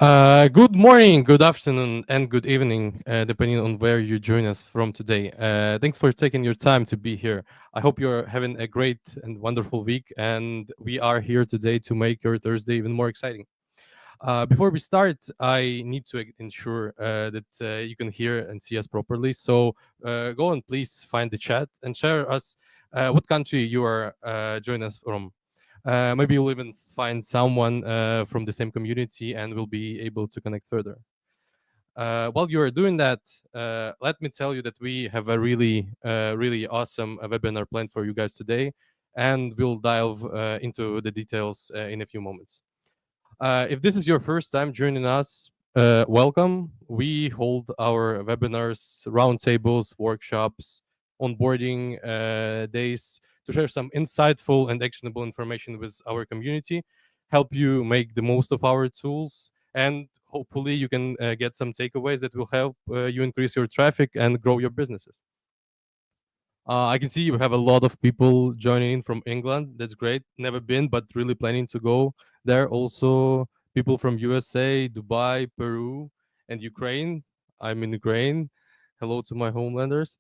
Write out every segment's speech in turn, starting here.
Good morning, good afternoon, and good evening, depending on where you join us from today. Thanks for taking your time to be here. I hope you're having a great and wonderful week, and we are here today to make your Thursday even more exciting. Before we start, I need to ensure that you can hear and see us properly. So go and please find the chat and share us what country you are joining us from. Maybe you'll even find someone from the same community and we'll be able to connect further. While you are doing that, let me tell you that we have a really awesome webinar planned for you guys today, and we'll dive into the details in a few moments. If this is your first time joining us, welcome. We hold our webinars, roundtables, workshops, onboarding days to share some insightful and actionable information with our community, help you make the most of our tools, and hopefully you can get some takeaways that will help you increase your traffic and grow your businesses. I can see you have a lot of people joining in from England. That's great. Never been, but really planning to go there. Also, people from USA, Dubai, Peru, and Ukraine. I'm in Ukraine. Hello to my homelanders.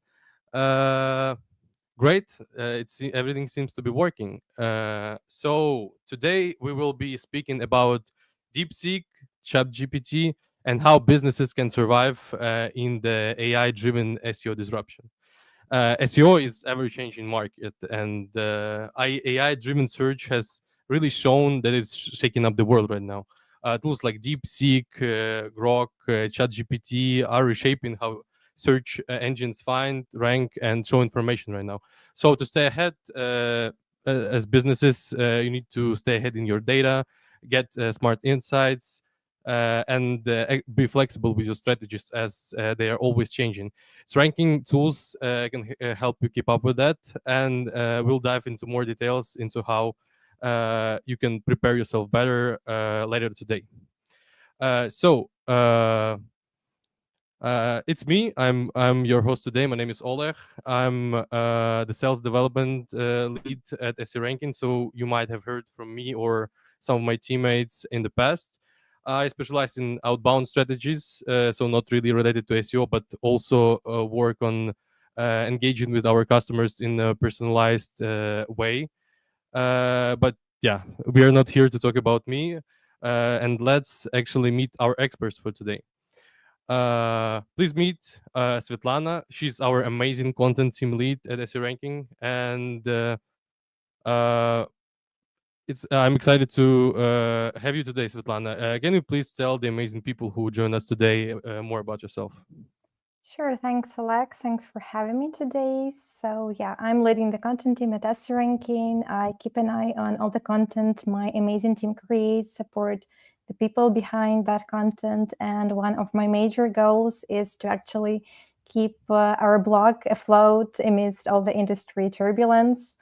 Uh, Great. Everything seems to be working. So today we will be speaking about DeepSeek, ChatGPT, and how businesses can survive in the AI-driven SEO disruption. SEO is ever-changing market, and AI-driven search has really shown that it's shaking up the world right now. Tools like DeepSeek, Grok, ChatGPT are reshaping how search engines find, rank, and show information right now. So to stay ahead, as businesses, you need to stay ahead in your data, get smart insights, and be flexible with your strategies as they are always changing. So ranking tools can help you keep up with that, and we'll dive into more details into how you can prepare yourself better later today. It's me. I'm your host today. My name is Oleg. I'm the sales development lead at SE Ranking. So you might have heard from me or some of my teammates in the past. I specialize in outbound strategies, so not really related to SEO, but also work on engaging with our customers in a personalized way. But yeah, we are not here to talk about me. And let's actually meet our experts for today. Please meet Svitlana. She's our amazing content team lead at SE Ranking, and uh, I'm excited to have you today, Svitlana. Can you please tell the amazing people who join us today more about yourself? Sure, thanks, Alex. Thanks for having me today. So yeah, I'm leading the content team at SE Ranking. I keep an eye on all the content my amazing team creates, support the people behind that content. And one of my major goals is to actually keep our blog afloat amidst all the industry turbulence.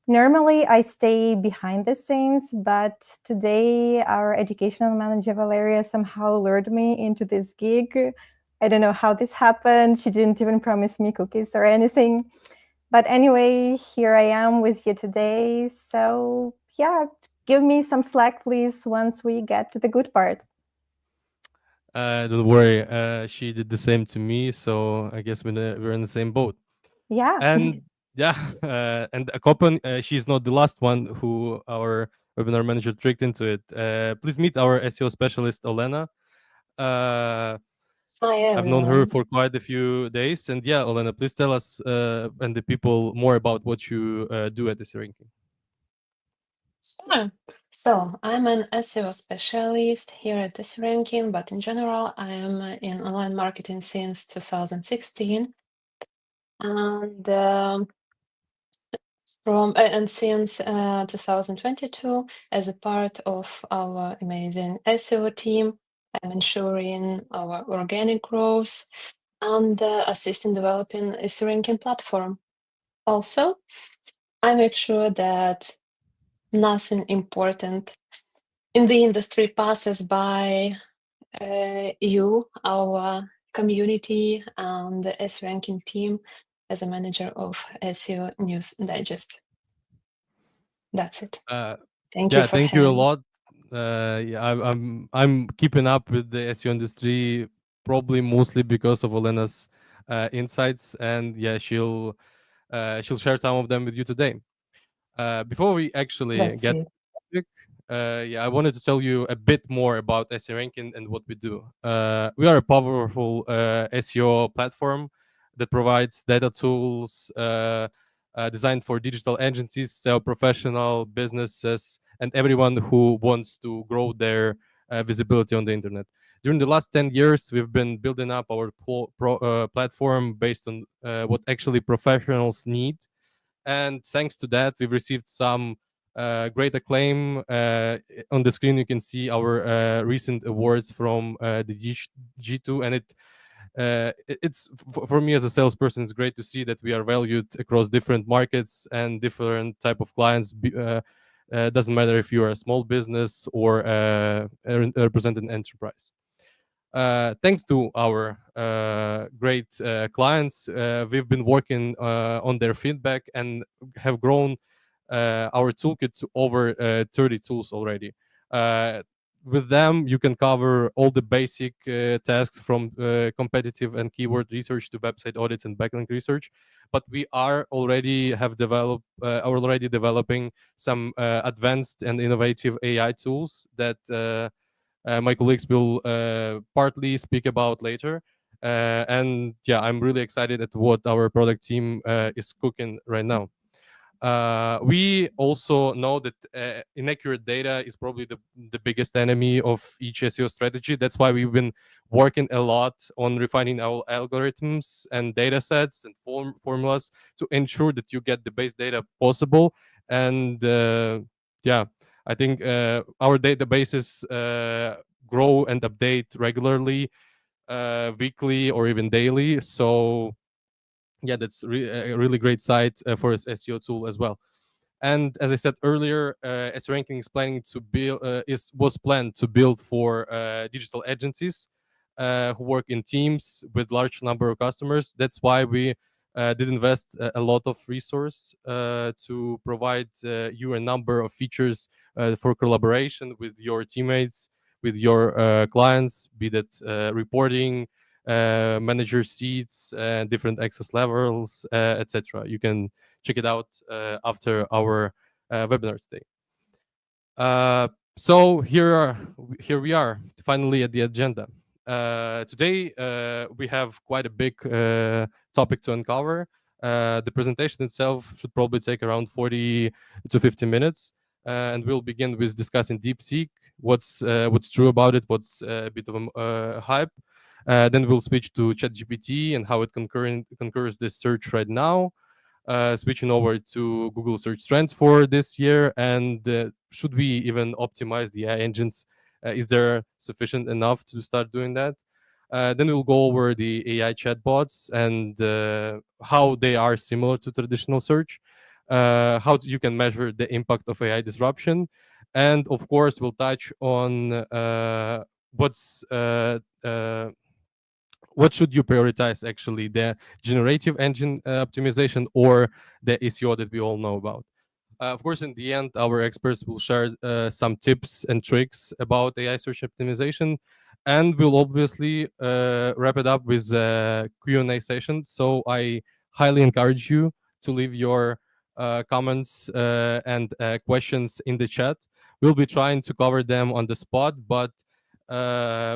Normally, I stay behind the scenes, but today our educational manager, Valeria, somehow lured me into this gig. I don't know how this happened. She didn't even promise me cookies or anything. But anyway, here I am with you today. So yeah, give me some slack, please, once we get to the good part. Don't worry, she did the same to me, so I guess we're in the same boat. Yeah. And yeah, and Kopan, she's not the last one who our webinar manager tricked into it. Please meet our SEO specialist, Olena. Hi I've known her everyone. for quite a few days, and yeah, Olena, please tell us and the people more about what you do at this ranking. Sure. So I'm an SEO specialist here at this ranking, but in general, I am in online marketing since 2016, and since 2022, as a part of our amazing SEO team, I'm ensuring our organic growth and assisting developing a ranking platform. Also, I make sure that nothing important in the industry passes by you, our community, and the S-Ranking team as a manager of SEO News Digest. That's it. Thank you for Thank you a having me. lot. Yeah, I'm keeping up with the SEO industry probably mostly because of Olena's insights, and yeah, she'll share some of them with you today. Before we actually That's get sweet. topic, yeah, I wanted to tell you a bit more about SEO ranking and what we do. We are a powerful SEO platform that provides data tools designed for digital agencies, SEO professional businesses, and everyone who wants to grow their visibility on the internet. During the last 10 years, we've been building up our platform based on what actually professionals need, and thanks to that we've received some great acclaim. On the screen you can see our recent awards from the G2, and for me as a salesperson, it's great to see that we are valued across different markets and different type of clients. Doesn't matter if you're a small business or represent an enterprise. Thanks to our great clients, we've been working on their feedback and have grown our toolkit to over 30 tools already. With them, you can cover all the basic tasks from competitive and keyword research to website audits and backlink research. But we are already developing some advanced and innovative AI tools that my colleagues will partly speak about later. And yeah, I'm really excited at what our product team is cooking right now. We also know that inaccurate data is probably the biggest enemy of each SEO strategy. That's why we've been working a lot on refining our algorithms and data sets and formulas to ensure that you get the best data possible. And yeah, I think our databases grow and update regularly, weekly or even daily. So yeah, that's a really great site for an SEO tool as well. And as I said earlier, SEO ranking is planning to build was planned to build for digital agencies who work in teams with large number of customers. That's why we did invest a lot of resource to provide you a number of features for collaboration with your teammates, with your clients, be that reporting, manager seats, different access levels, etc. You can check it out after our webinar today. So here we are, finally at the agenda. Today we have quite a big topic to uncover. The presentation itself should probably take around 40 to 50 minutes. And we'll begin with discussing DeepSeek, what's true about it, what's a bit of a hype. Then we'll switch to ChatGPT and how it concurs this search right now. Switching over to Google Search Trends for this year, and should we even optimize the AI engines? Is there sufficient enough to start doing that? Then we'll go over the AI chatbots and how they are similar to traditional search, how you can measure the impact of AI disruption, and of course we'll touch on what should you prioritize, actually, the generative engine optimization or the SEO that we all know about. Of course, in the end, our experts will share some tips and tricks about AI search optimization, and we'll obviously wrap it up with a Q&A session. So I highly encourage you to leave your comments and questions in the chat. We'll be trying to cover them on the spot, but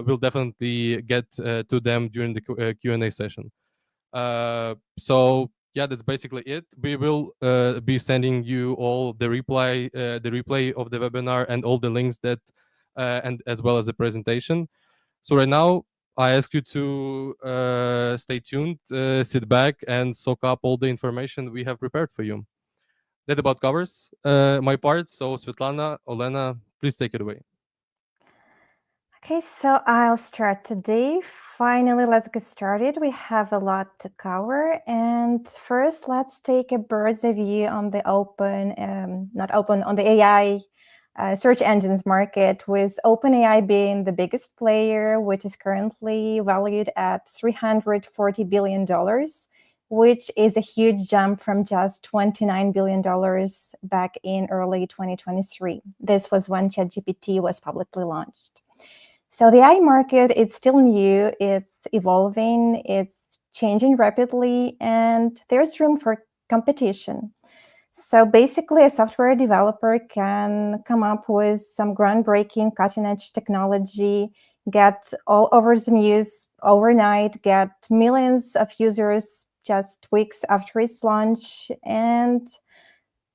we'll definitely get to them during the Q&A session. So yeah, that's basically it. We will be sending you all the replay of the webinar and all the links that and as well as the presentation. So right now I ask you to stay tuned, sit back and soak up all the information we have prepared for you. That about covers my part. So Svitlana, Olena, please take it away. Okay, so I'll start today. Finally, let's get started. We have a lot to cover. And first, let's take a bird's eye view on the on the AI search engines market, with OpenAI being the biggest player, which is currently valued at $340 billion, which is a huge jump from just $29 billion back in early 2023. This was when ChatGPT was publicly launched. So the AI market is still new, it's evolving, it's changing rapidly, and there's room for competition. So basically, a software developer can come up with some groundbreaking, cutting-edge technology, get all over the news overnight, get millions of users just weeks after its launch. And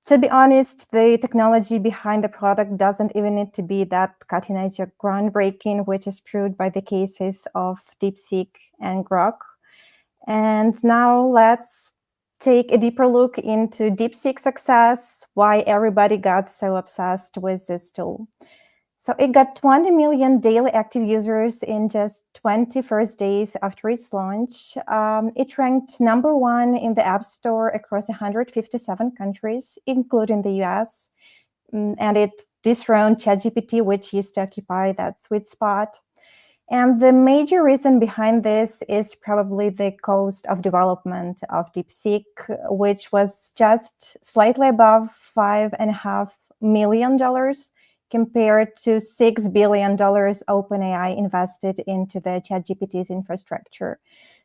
to be honest, the technology behind the product doesn't even need to be that cutting-edge or groundbreaking, which is proved by the cases of DeepSeek and Grok. And now let's take a deeper look into DeepSeek success, why everybody got so obsessed with this tool. So it got 20 million daily active users in just 21 days after its launch. It ranked #1 in the App Store across 157 countries, including the US. And it dethroned ChatGPT, which used to occupy that sweet spot. And the major reason behind this is probably the cost of development of DeepSeek, which was just slightly above $5.5 million compared to $6 billion OpenAI invested into the ChatGPT's infrastructure.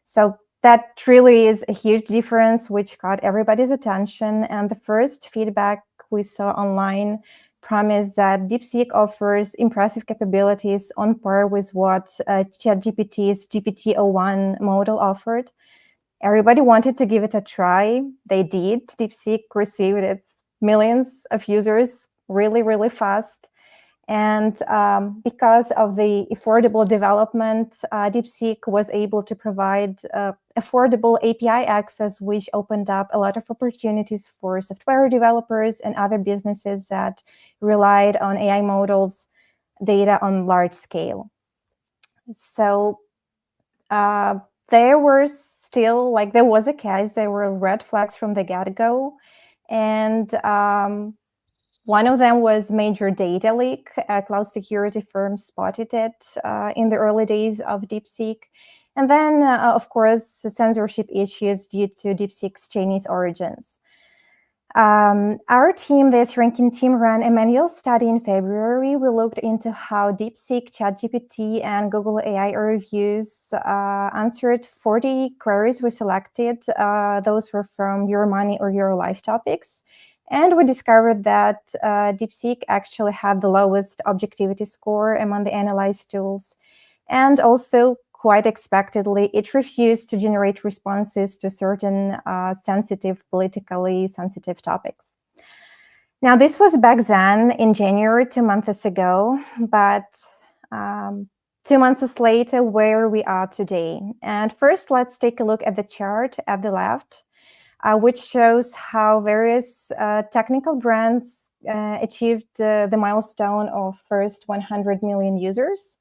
So that really is a huge difference, which caught everybody's attention. And the first feedback we saw online promised that DeepSeek offers impressive capabilities on par with what ChatGPT's GPT-o1 model offered. Everybody wanted to give it a try. They did. DeepSeek received its millions of users really, really fast. And because of the affordable development, DeepSeek was able to provide affordable API access, which opened up a lot of opportunities for software developers and other businesses that relied on AI models data on large scale. So there were still, there was a case, there were red flags from the get-go. And one of them was major data leak. A cloud security firm spotted it in the early days of DeepSeek. And then, of course, censorship issues due to DeepSeek's Chinese origins. Our team, this ranking team, ran a manual study in February. We looked into how DeepSeek, ChatGPT, and Google AI reviews answered 40 queries we selected. Those were from Your Money or Your Life topics. And we discovered that DeepSeek actually had the lowest objectivity score among the analyzed tools. And also, quite expectedly, it refused to generate responses to certain politically sensitive topics. Now, this was back then in January, 2 months ago, but 2 months later, where we are today. And first, let's take a look at the chart at the left, which shows how various technical brands achieved the milestone of first 100 million users.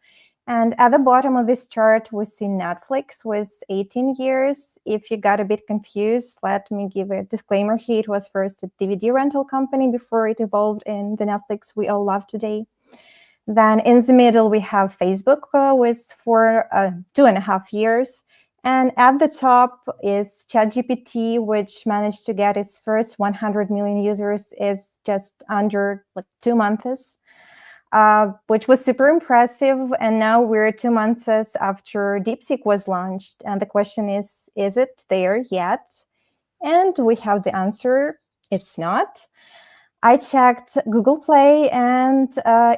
And at the bottom of this chart, we see Netflix with 18 years. If you got a bit confused, let me give a disclaimer here. It was first a DVD rental company before it evolved in the Netflix we all love today. Then in the middle, we have Facebook with 2.5 years. And at the top is ChatGPT, which managed to get its first 100 million users is just under 2 months, which was super impressive. And now we're 2 months after DeepSeek was launched. And the question is it there yet? And we have the answer, it's not. I checked Google Play, and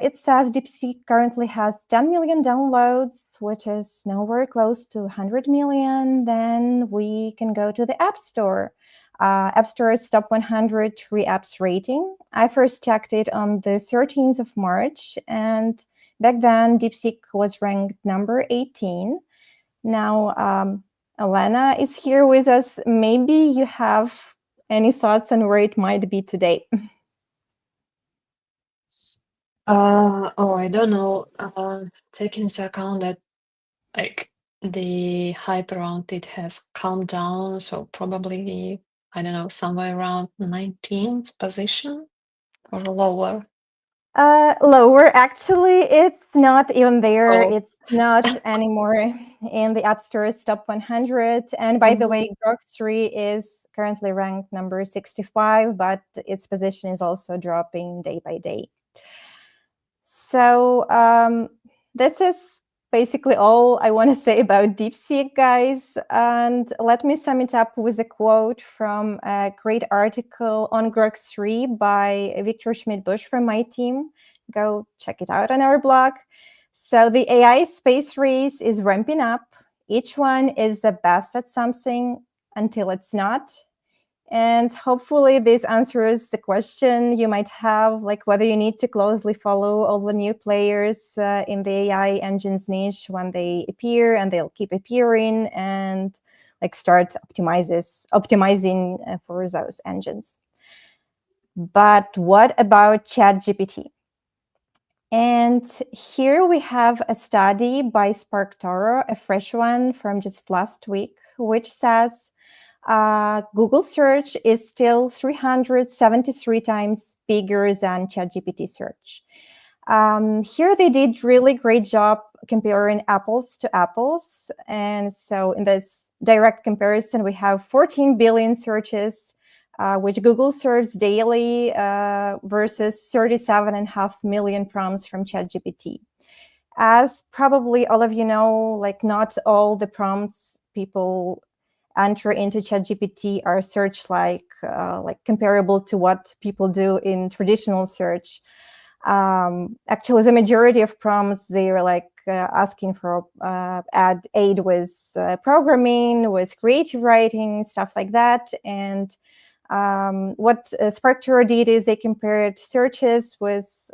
it says DeepSeek currently has 10 million downloads, which is nowhere close to 100 million. Then we can go to the App Store. App Store's top 100 free apps rating. I first checked it on the 13th of March, and back then DeepSeek was ranked number 18. Now, Olena is here with us. Maybe you have any thoughts on where it might be today? I don't know. Taking into account that the hype around it has calmed down, so probably, I don't know, somewhere around 19th position or lower. Lower, actually. It's not even there. Oh. It's not anymore in the App Store's top 100. And by the way, Grok3 is currently ranked number 65, but its position is also dropping day by day. So this is basically all I want to say about DeepSeek, guys. And let me sum it up with a quote from a great article on Grok3 by Victor Schmidt-Busch from my team. Go check it out on our blog. So the AI space race is ramping up. Each one is the best at something until it's not. And hopefully this answers the question you might have, like whether you need to closely follow all the new players in the AI engines niche when they appear, and they'll keep appearing, and like start optimizing for those engines. But what about ChatGPT? And here we have a study by Spark Toro, a fresh one from just last week, which says Google search is still 373 times bigger than ChatGPT search. Here they did really great job comparing apples to apples. And so in this direct comparison, we have 14 billion searches, which Google serves daily versus 37.5 million prompts from ChatGPT. As probably all of you know, like not all the prompts people enter into ChatGPT are search like comparable to what people do in traditional search. Actually, the majority of prompts, they are like asking for aid with programming, with creative writing, stuff like that. And what Spark Toro did is they compared searches with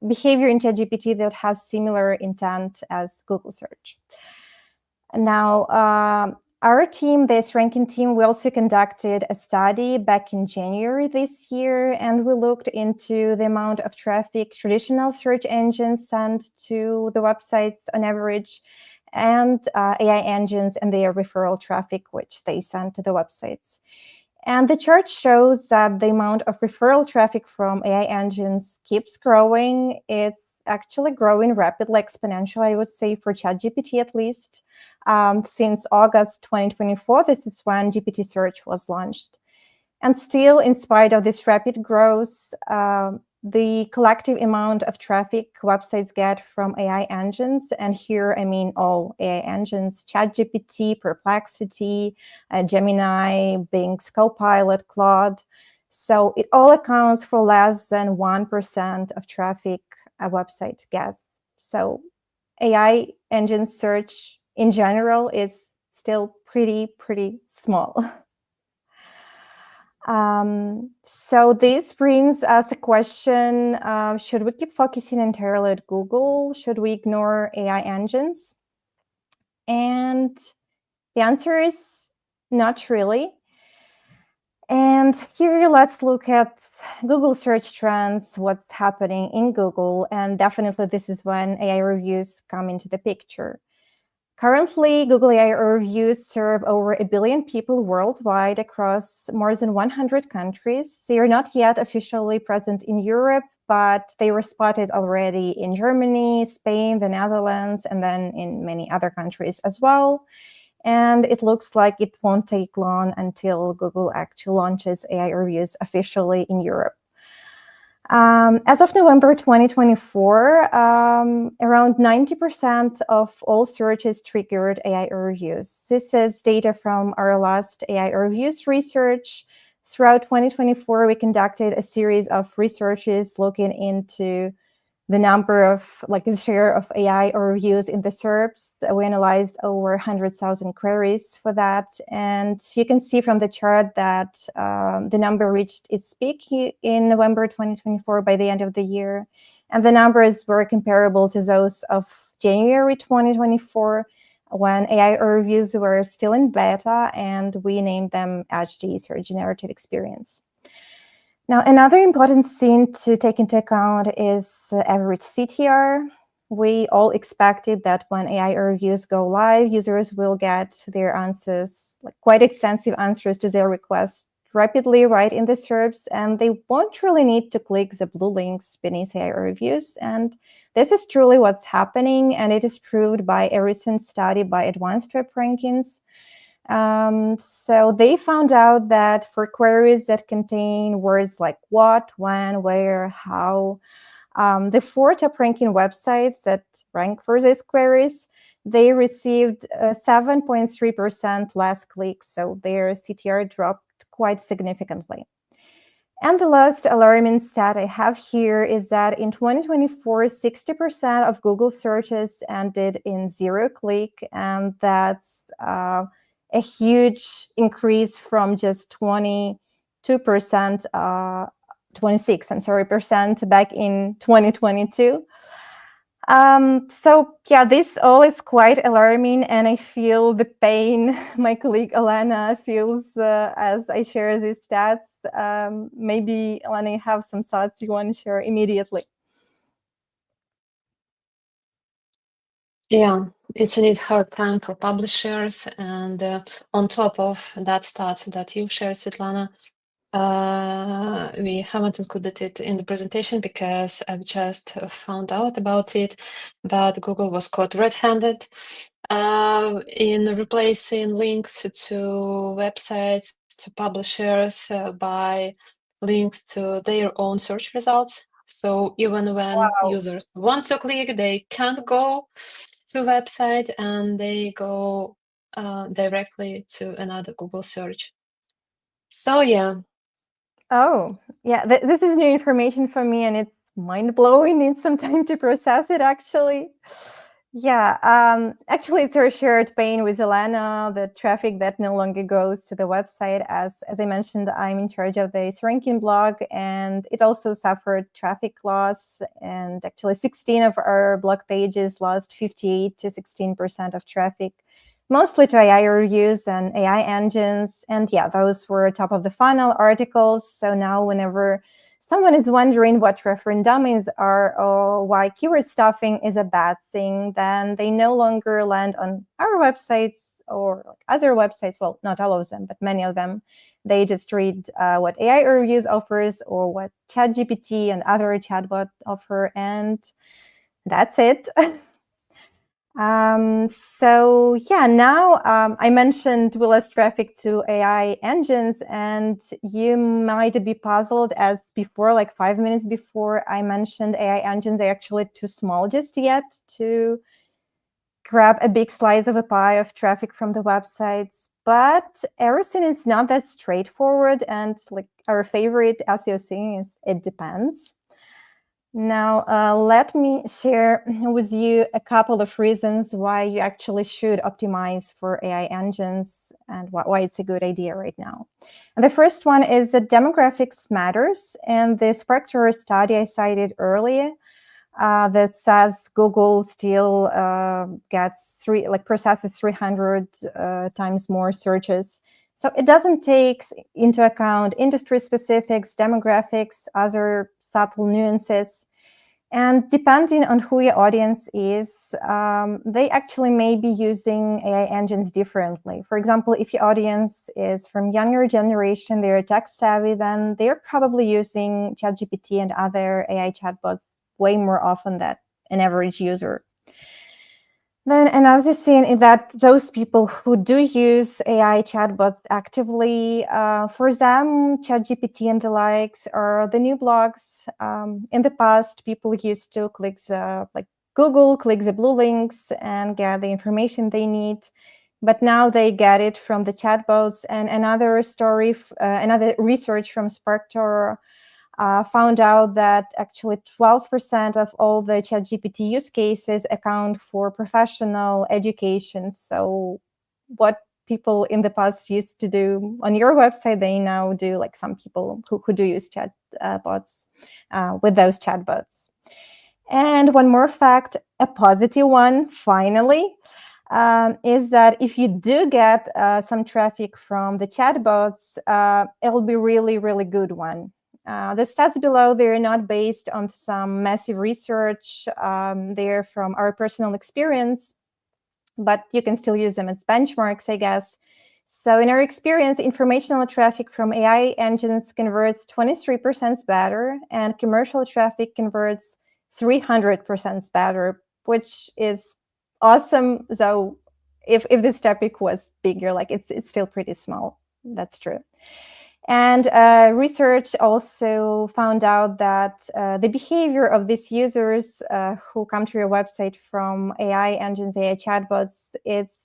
behavior in ChatGPT that has similar intent as Google search. Now, our team, this ranking team, we also conducted a study back in January this year, and we looked into the amount of traffic traditional search engines send to the website on average, and AI engines and their referral traffic, which they send to the websites. And the chart shows that the amount of referral traffic from AI engines keeps growing. It's actually growing rapidly, exponentially, I would say, for ChatGPT at least. Since August 2024, this is when GPT search was launched. And still, in spite of this rapid growth, the collective amount of traffic websites get from AI engines, and here I mean all AI engines, ChatGPT, Perplexity, Gemini, Bing's Copilot, Claude. So it all accounts for less than 1% of traffic a website gets. So AI engine search in general is still pretty small. So this brings us a question, should we keep focusing entirely at Google? Should we ignore AI engines? And the answer is not really. And here let's look at Google search trends, what's happening in Google. And definitely this is when AI reviews come into the picture. Currently, Google AI reviews serve over 1 billion people worldwide across more than 100 countries. They are not yet officially present in Europe, but they were spotted already in Germany, Spain, the Netherlands, and then in many other countries as well. And it looks like it won't take long until Google actually launches AI reviews officially in Europe. As of November 2024, around 90% of all searches triggered AI reviews. This is data from our last AI reviews research. Throughout 2024, we conducted a series of researches looking into the number of, the share of AI reviews in the SERPs. We analyzed over 100,000 queries for that. And you can see from the chart that the number reached its peak in November 2024 by the end of the year. And the numbers were comparable to those of January 2024, when AI reviews were still in beta, and we named them HGs, or Generative Experience. Now, another important thing to take into account is average CTR. We all expected that when AI reviews go live, users will get their answers, quite extensive answers to their requests rapidly right in the SERPs, and they won't really need to click the blue links beneath AI reviews. And this is truly what's happening, and it is proved by a recent study by Advanced Web Rankings. So they found out that for queries that contain words like what, when, where, how, the 4 top-ranking websites that rank for these queries, they received 7.3% less clicks, so their CTR dropped quite significantly. And the last alarming stat I have here is that in 2024, 60% of Google searches ended in 0-click, and that's a huge increase from just 26% back in 2022. So yeah, this all is quite alarming, and I feel the pain my colleague Olena feels as I share these stats. Maybe Olena, you have some thoughts you want to share immediately. Yeah, it's indeed hard time for publishers, and on top of that stats that you've shared, Svitlana, we haven't included it in the presentation because I've just found out about it, but Google was caught red-handed in replacing links to websites, to publishers by links to their own search results. So even when users want to click, they can't go to a website and they go directly to another Google search. So yeah. Oh, yeah, this is new information for me, and it's mind-blowing. Needs some time to process it, actually. Yeah, actually, it's a shared pain with Olena, the traffic that no longer goes to the website. As I mentioned, I'm in charge of the ranking blog, and it also suffered traffic loss. And actually, 16 of our blog pages lost 58 to 16% of traffic, mostly to AI reviews and AI engines. And yeah, those were top of the funnel articles. So now whenever someone is wondering what reference dummies are or why keyword stuffing is a bad thing, then they no longer land on our websites or like other websites. Well, not all of them, but many of them. They just read what AI reviews offers or what ChatGPT and other chatbot offer, and that's it. So yeah, now I mentioned we lost traffic to AI engines, and you might be puzzled as before, like 5 minutes before I mentioned AI engines are actually too small just yet to grab a big slice of a pie of traffic from the websites. But everything is not that straightforward, and like our favorite SEO thing is it depends. Now, let me share with you a couple of reasons why you actually should optimize for AI engines and why it's a good idea right now. And the first one is that demographics matters. And the Spectre study I cited earlier that says Google still processes 300 times more searches. So it doesn't take into account industry specifics, demographics, other subtle nuances. And depending on who your audience is, they actually may be using AI engines differently. For example, if your audience is from younger generation, they're tech savvy, then they're probably using ChatGPT and other AI chatbots way more often than an average user. Then another thing is that those people who do use AI chatbots actively, for them, ChatGPT and the likes are the new blogs. In the past, people used to click Google, click the blue links and get the information they need. But now they get it from the chatbots. And another research from Sparktor found out that actually 12% of all the ChatGPT use cases account for professional education. So what people in the past used to do on your website, they now do, like some people who do use chat bots with those chatbots. And one more fact, a positive one, finally, is that if you do get some traffic from the chatbots, it'll be really, really good one. The stats below, they're not based on some massive research. They're from our personal experience, but you can still use them as benchmarks, I guess. So in our experience, informational traffic from AI engines converts 23% better, and commercial traffic converts 300% better, which is awesome. So if this topic was bigger, like it's still pretty small. That's true. And research also found out that the behavior of these users who come to your website from AI engines, AI chatbots, it's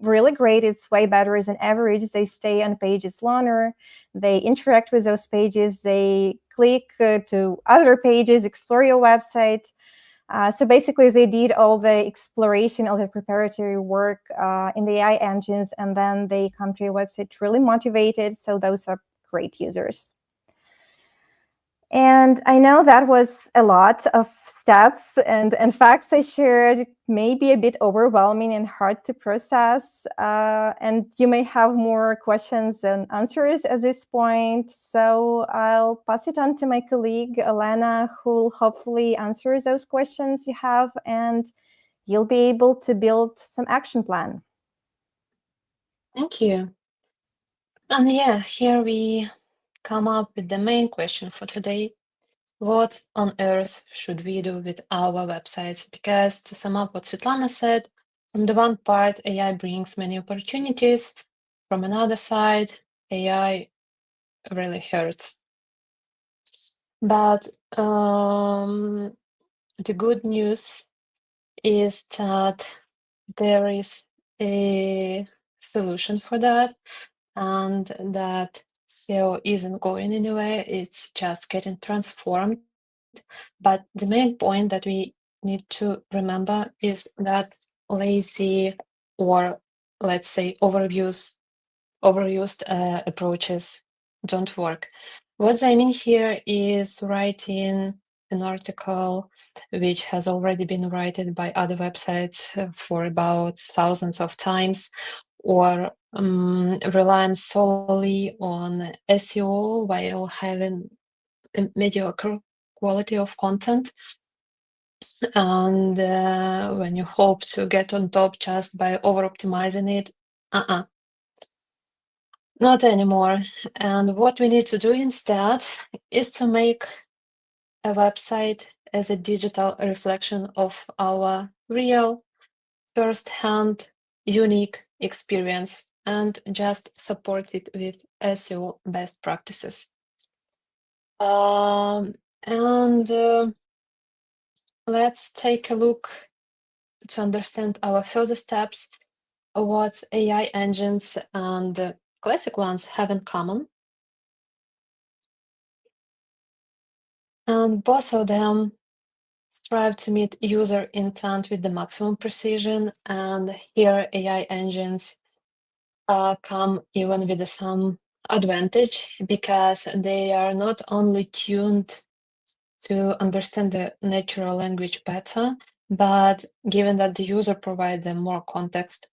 really great. It's way better than average. They stay on pages longer. They interact with those pages. They click to other pages, explore your website. So basically, they did all the exploration, all the preparatory work in the AI engines, and then they come to your website really motivated. So those are great users. And I know that was a lot of stats and facts I shared, maybe a bit overwhelming and hard to process. And you may have more questions than answers at this point. So I'll pass it on to my colleague, Olena, who will hopefully answer those questions you have, and you'll be able to build some action plan. Thank you. And yeah, here we come up with the main question for today. What on earth should we do with our websites? Because to sum up what Svitlana said, from the one part, AI brings many opportunities. From another side, AI really hurts. But the good news is that there is a solution for that, and that SEO isn't going anywhere, it's just getting transformed. But the main point that we need to remember is that lazy, or let's say overused approaches don't work. What I mean here is writing an article which has already been written by other websites for about thousands of times, or relying solely on SEO while having a mediocre quality of content. And when you hope to get on top just by over optimizing it, not anymore. And what we need to do instead is to make a website as a digital reflection of our real, first-hand, unique experience, and just support it with SEO best practices. Let's take a look to understand our further steps, what AI engines and classic ones have in common. And both of them strive to meet user intent with the maximum precision. And here AI engines come even with some advantage, because they are not only tuned to understand the natural language better, but given that the user provides them more context,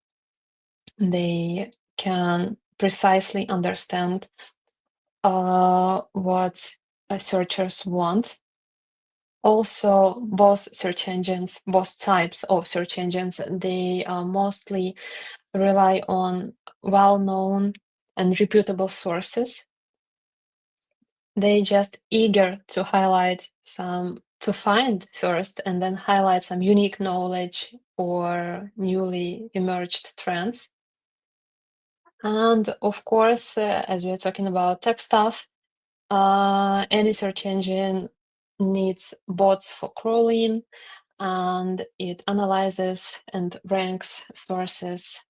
they can precisely understand what searchers want. Also, both search engines, both types of search engines, they mostly rely on well-known and reputable sources. They just eager to highlight to find first and then highlight some unique knowledge or newly emerged trends. And of course, as we're talking about tech stuff, any search engine needs bots for crawling, and it analyzes and ranks sources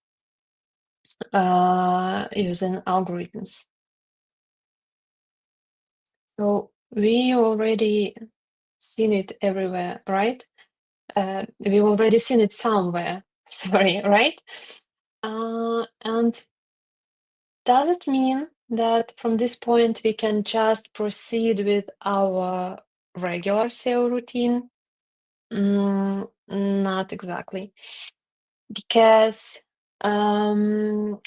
using algorithms. So we already seen it everywhere, right? We've already seen it somewhere, sorry, right? And does it mean that from this point we can just proceed with our regular SEO routine? Not exactly, because while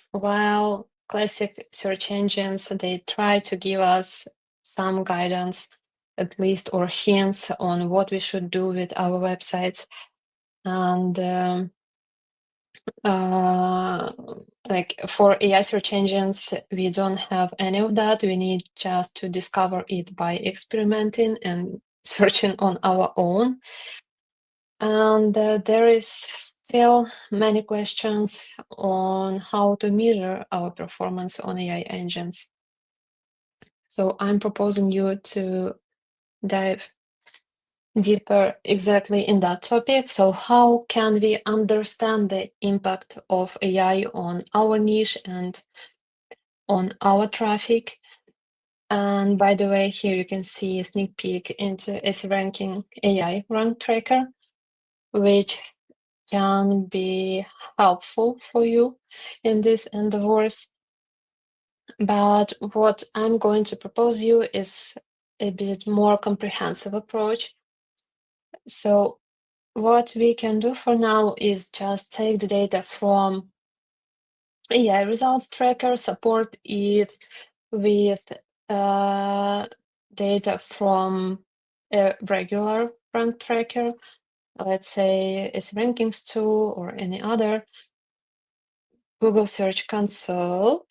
classic search engines, they try to give us some guidance, at least, or hints on what we should do with our websites, and like for AI search engines, we don't have any of that. We need just to discover it by experimenting and searching on our own. And there is still many questions on how to measure our performance on AI engines. So I'm proposing you to dive deeper exactly in that topic. So how can we understand the impact of AI on our niche and on our traffic? And by the way, here you can see a sneak peek into SEO ranking AI rank tracker, which can be helpful for you in this endeavors. But what I'm going to propose you is a bit more comprehensive approach. So what we can do for now is just take the data from AI results tracker, support it with data from a regular rank tracker, let's say it's rankings tool or any other Google Search Console,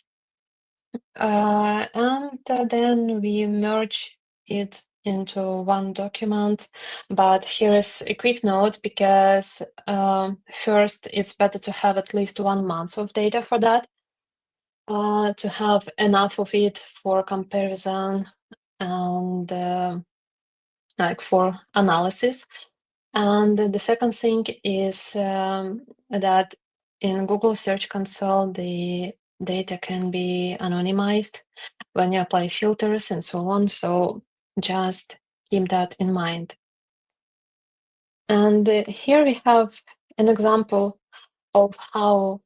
and then we merge it into one document. But here is a quick note, because first it's better to have at least 1 month of data for that, to have enough of it for comparison and like for analysis. And the second thing is that in Google Search Console, the data can be anonymized when you apply filters and so on. So just keep that in mind. And here we have an example of how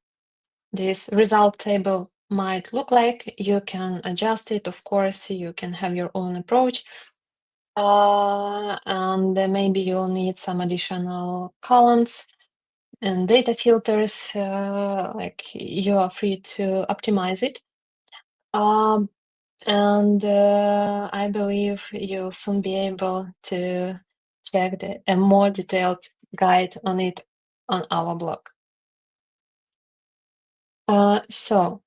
this result table might look like. You can adjust it, of course, you can have your own approach. And then maybe you'll need some additional columns and data filters, like you are free to optimize it. And I believe you'll soon be able to check a more detailed guide on it on our blog. So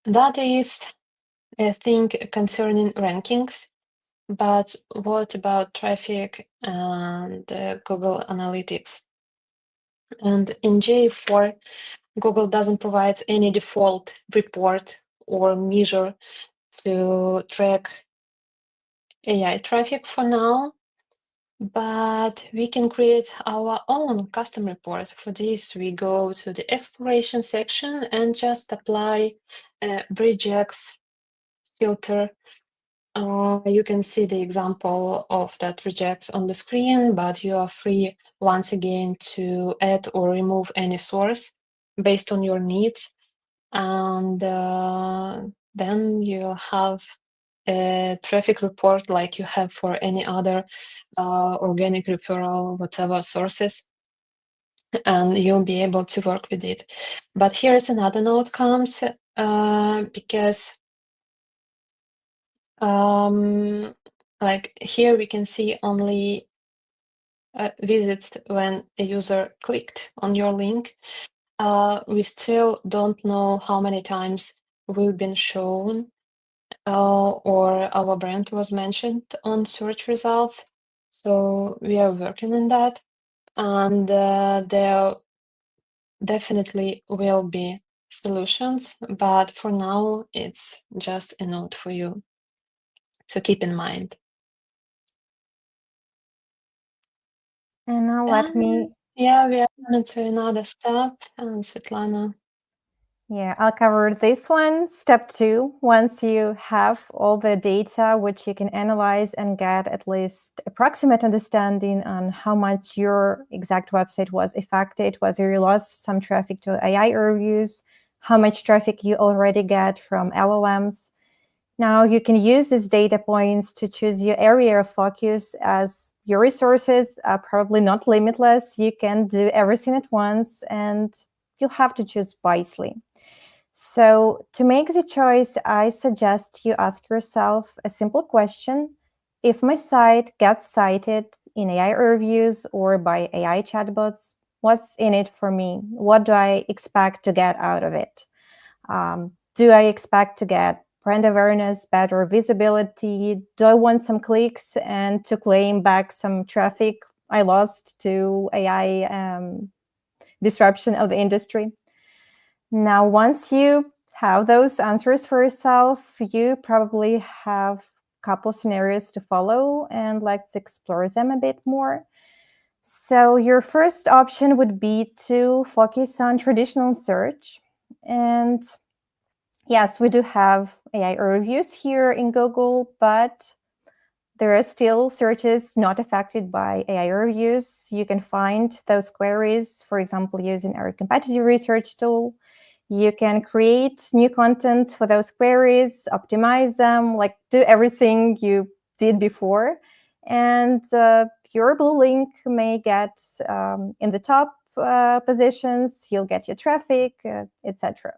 that is a thing concerning rankings. But what about traffic and Google Analytics? And in GA4, Google doesn't provide any default report or measure to track AI traffic for now, but we can create our own custom report. For this, we go to the exploration section and just apply a regex filter. You can see the example of that regex on the screen, but you are free once again to add or remove any source based on your needs. And then you have a traffic report like you have for any other organic referral, whatever sources, and you'll be able to work with it. But here is another note comes, because like here we can see only visits when a user clicked on your link. We still don't know how many times we've been shown or our brand was mentioned on search results. So we are working on that, and there definitely will be solutions, but for now it's just a note for you to keep in mind. And now let me... Yeah, we are on to another step, and Svitlana. Yeah, I'll cover this one. Step 2, once you have all the data which you can analyze and get at least approximate understanding on how much your exact website was affected, whether you lost some traffic to AI reviews, how much traffic you already get from LLMs. Now you can use these data points to choose your area of focus, as your resources are probably not limitless. You can do everything at once and you'll have to choose wisely. So to make the choice, I suggest you ask yourself a simple question. If my site gets cited in AI reviews or by AI chatbots, what's in it for me? What do I expect to get out of it? Do I expect to get brand awareness, better visibility? Do I want some clicks and to claim back some traffic I lost to AI disruption of the industry? Now, once you have those answers for yourself, you probably have a couple scenarios to follow, and let's explore them a bit more. So your first option would be to focus on traditional search. And yes, we do have AI reviews here in Google, but there are still searches not affected by AI reviews. You can find those queries, for example, using our competitive research tool. You can create new content for those queries, optimize them, like do everything you did before. And your blue link may get in the top positions, you'll get your traffic, etc.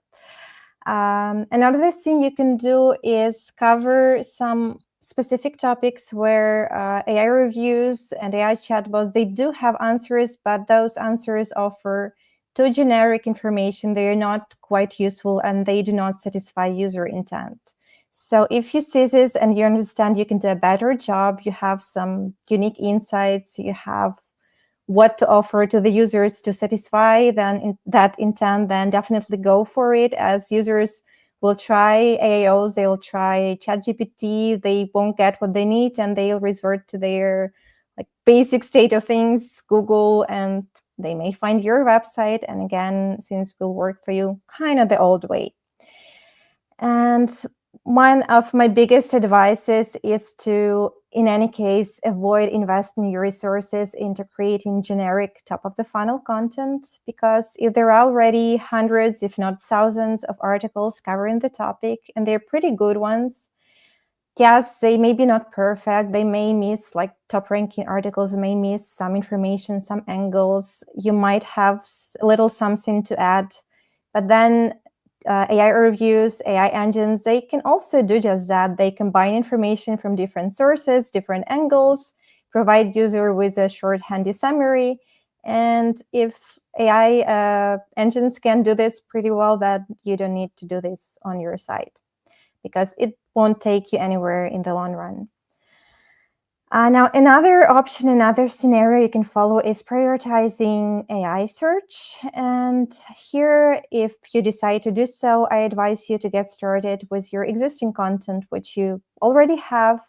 Another thing you can do is cover some specific topics where AI reviews and AI chatbots, they do have answers, but those answers offer too generic information. They are not quite useful and they do not satisfy user intent. So if you see this and you understand you can do a better job, you have some unique insights, you have what to offer to the users to satisfy that intent, then definitely go for it, as users will try AIOs, they'll try ChatGPT, they won't get what they need, and they'll resort to their basic state of things, Google, and they may find your website, and again, things will work for you kind of the old way. And one of my biggest advices is to, in any case, avoid investing your resources into creating generic top-of-the-funnel content, because if there are already hundreds, if not thousands, of articles covering the topic, and they're pretty good ones, yes, they may be not perfect. They may miss, top-ranking articles may miss some information, some angles. You might have a little something to add, but then AI reviews, AI engines, they can also do just that. They combine information from different sources, different angles, provide user with a short, handy summary. And if AI engines can do this pretty well, that you don't need to do this on your site, because it won't take you anywhere in the long run. Now, another option, another scenario you can follow is prioritizing AI search. And here, if you decide to do so, I advise you to get started with your existing content, which you already have.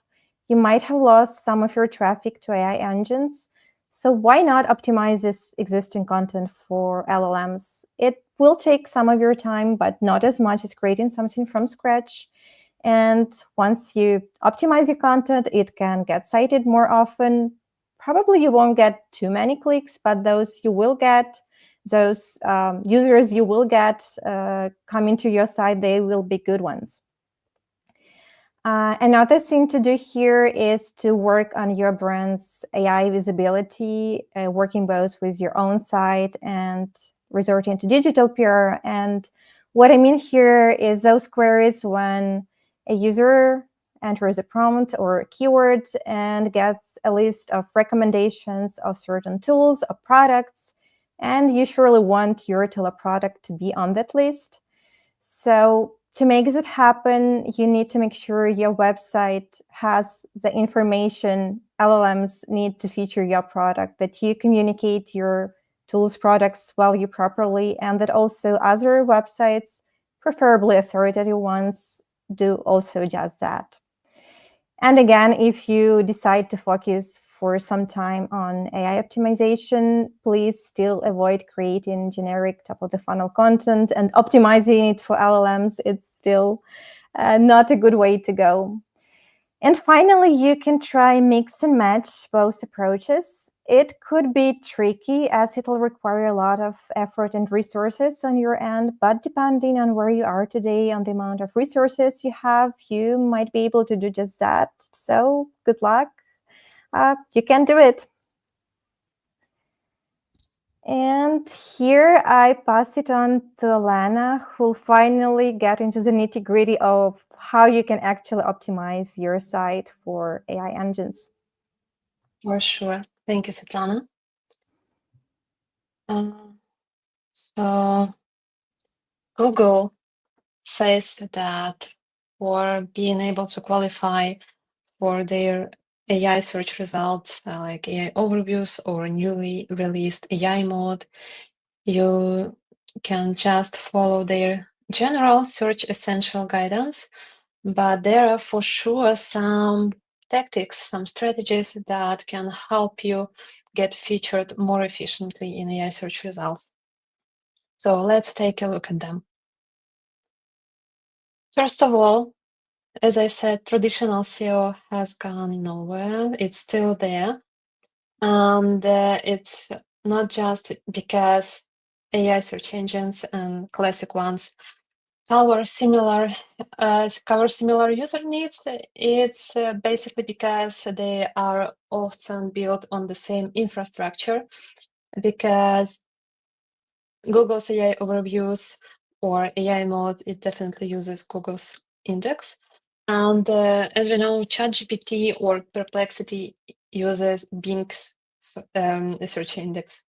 You might have lost some of your traffic to AI engines. So why not optimize this existing content for LLMs? It will take some of your time, but not as much as creating something from scratch. And once you optimize your content, it can get cited more often. Probably you won't get too many clicks, but those you will get, those users you will get coming to your site, they will be good ones. Another thing to do here is to work on your brand's AI visibility, working both with your own site and resorting to digital PR. And what I mean here is those queries when a user enters a prompt or keywords and gets a list of recommendations of certain tools or products, and you surely want your tool or product to be on that list. So to make that happen, you need to make sure your website has the information LLMs need to feature your product, that you communicate your tools, products value properly, and that also other websites, preferably authoritative ones, do also just that. And again, if you decide to focus for some time on AI optimization, please still avoid creating generic top-of-the-funnel content and optimizing it for LLMs. It's still not a good way to go. And finally, you can try mix and match both approaches. It could be tricky, as it will require a lot of effort and resources on your end, but depending on where you are today, on the amount of resources you have, you might be able to do just that. So good luck. You can do it. And here I pass it on to Olena, who will finally get into the nitty-gritty of how you can actually optimize your site for AI engines. For sure. Thank you, Svitlana. So Google says that for being able to qualify for their AI search results, like AI overviews or newly released AI mode, you can just follow their general search essential guidance, but there are for sure some tactics, some strategies that can help you get featured more efficiently in AI search results. So let's take a look at them. First of all, as I said, traditional SEO has gone nowhere. It's still there. And it's not just because AI search engines and classic ones cover similar user needs. It's basically because they are often built on the same infrastructure, because Google's AI overviews or AI mode, it definitely uses Google's index. And as we know, ChatGPT or Perplexity uses Bing's search index.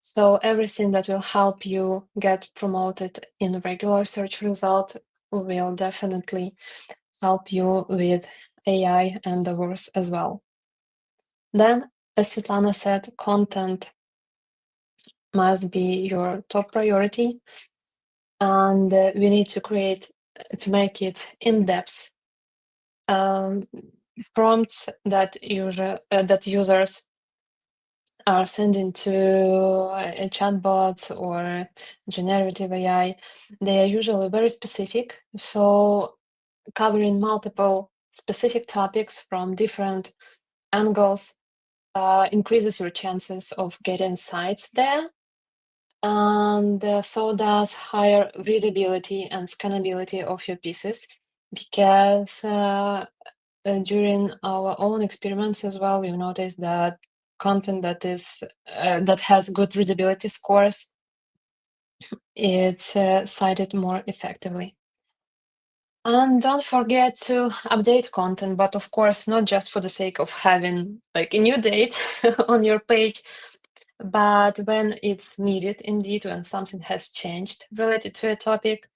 So everything that will help you get promoted in a regular search result will definitely help you with AI endeavors as well. Then, as Svitlana said, content must be your top priority, and we need to make it in-depth prompts that users are sending to chatbots or generative AI. They are usually very specific, so covering multiple specific topics from different angles increases your chances of getting sites there, and so does higher readability and scannability of your pieces, because during our own experiments as well, we've noticed that content that has good readability scores, it's cited more effectively. And don't forget to update content, but of course, not just for the sake of having like a new date on your page, but when it's needed, indeed, when something has changed related to a topic,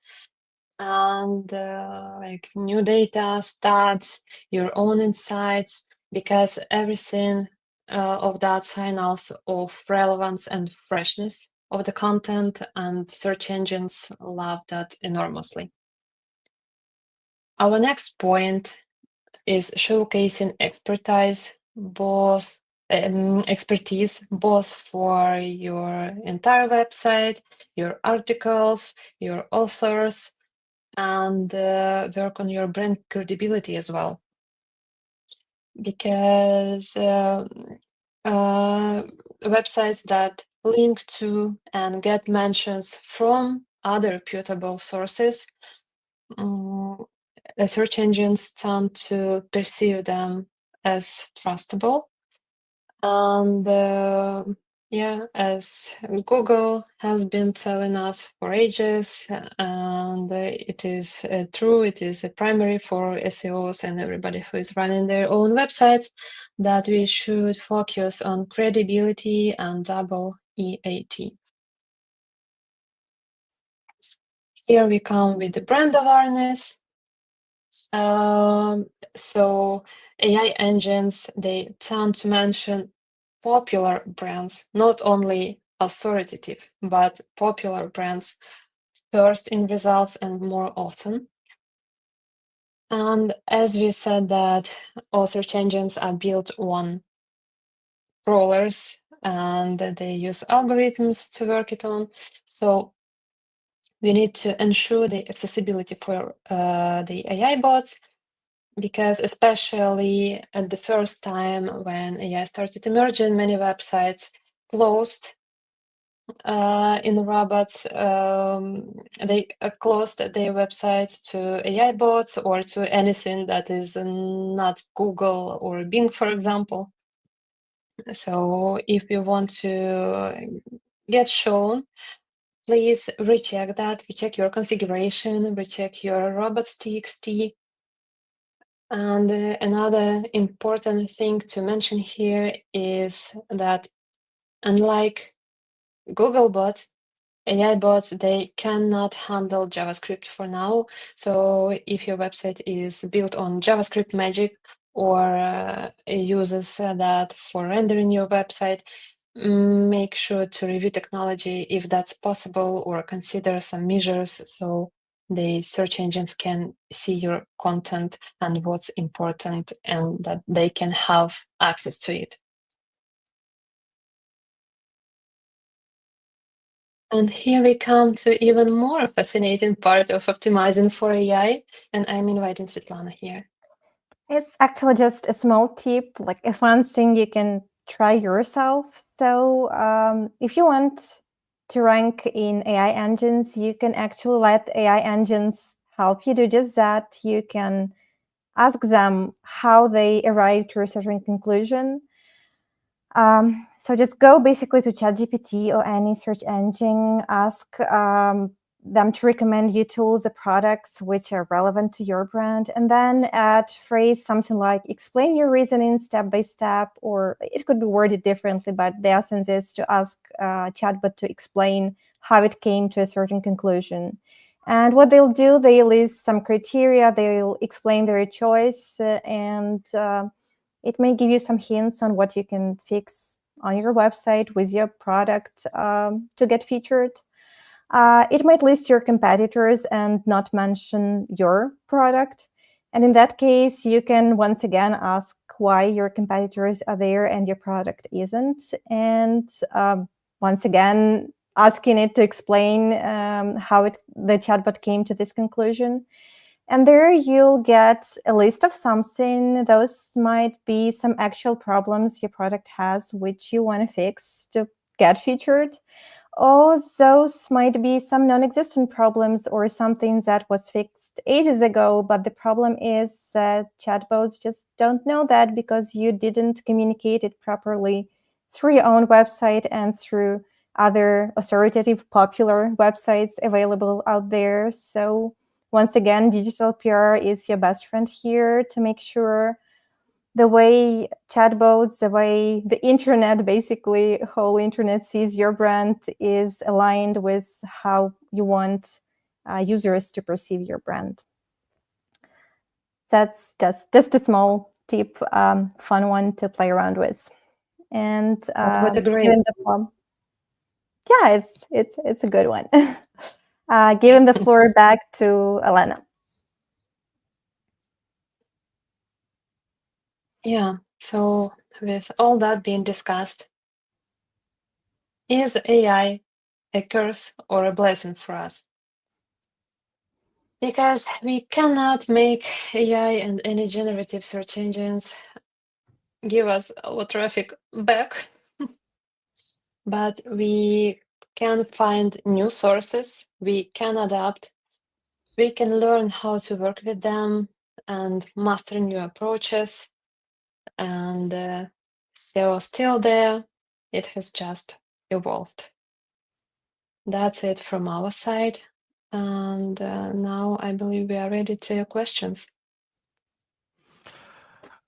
and like new data, stats, your own insights, because everything of that signals of relevance and freshness of the content, and search engines love that enormously. Our next point is showcasing expertise both for your entire website, your articles, your authors, and work on your brand credibility as well. Because websites that link to and get mentions from other reputable sources, the search engines tend to perceive them as trustable. And as Google has been telling us for ages, and it is true, it is a primary for SEOs and everybody who is running their own websites, that we should focus on credibility and double EAT. Here we come with the brand awareness. So AI engines, they tend to mention popular brands, not only authoritative, but popular brands first in results and more often. And as we said, that all search engines are built on crawlers, and they use algorithms to work it on. So we need to ensure the accessibility for the AI bots, because especially at the first time when AI started emerging, many websites closed in robots. They closed their websites to AI bots or to anything that is not Google or Bing, for example. So if you want to get shown, please recheck that, recheck your configuration, recheck your robots.txt. And another important thing to mention here is that unlike Googlebot, AI bots, they cannot handle JavaScript for now. So if your website is built on JavaScript magic or uses that for rendering your website, make sure to review technology if that's possible, or consider some measures so the search engines can see your content and what's important, and that they can have access to it. And here we come to even more fascinating part of optimizing for AI, and I'm inviting Svitlana here. It's actually just a small tip, like a fun thing you can try yourself. So if you want to rank in AI engines, you can actually let AI engines help you do just that. You can ask them how they arrive to a certain conclusion. So just go basically to ChatGPT or any search engine, ask them to recommend you tools or products which are relevant to your brand, and then add phrase something like explain your reasoning step by step, or it could be worded differently, but the essence is to ask chatbot to explain how it came to a certain conclusion. And what they'll do, they list some criteria, they'll explain their choice, and it may give you some hints on what you can fix on your website with your product to get featured. It might list your competitors and not mention your product. And in that case, you can once again ask why your competitors are there and your product isn't. And once again, asking it to explain how the chatbot came to this conclusion. And there you'll get a list of something. Those might be some actual problems your product has, which you want to fix to get featured. Or those might be some non-existent problems or something that was fixed ages ago, but the problem is that chatbots just don't know that because you didn't communicate it properly through your own website and through other authoritative, popular websites available out there. So once again, digital PR is your best friend here to make sure the way chatbots, the way the internet, basically whole internet sees your brand is aligned with how you want users to perceive your brand. That's just a small tip, fun one to play around with. And What a great yeah, it's a good one. Giving the floor back to Olena. Yeah, so with all that being discussed, is AI a curse or a blessing for us? Because we cannot make AI and any generative search engines give us our traffic back, but we can find new sources, we can adapt, we can learn how to work with them and master new approaches. And SEO is still there, it has just evolved. That's it from our side. And now I believe we are ready to your questions.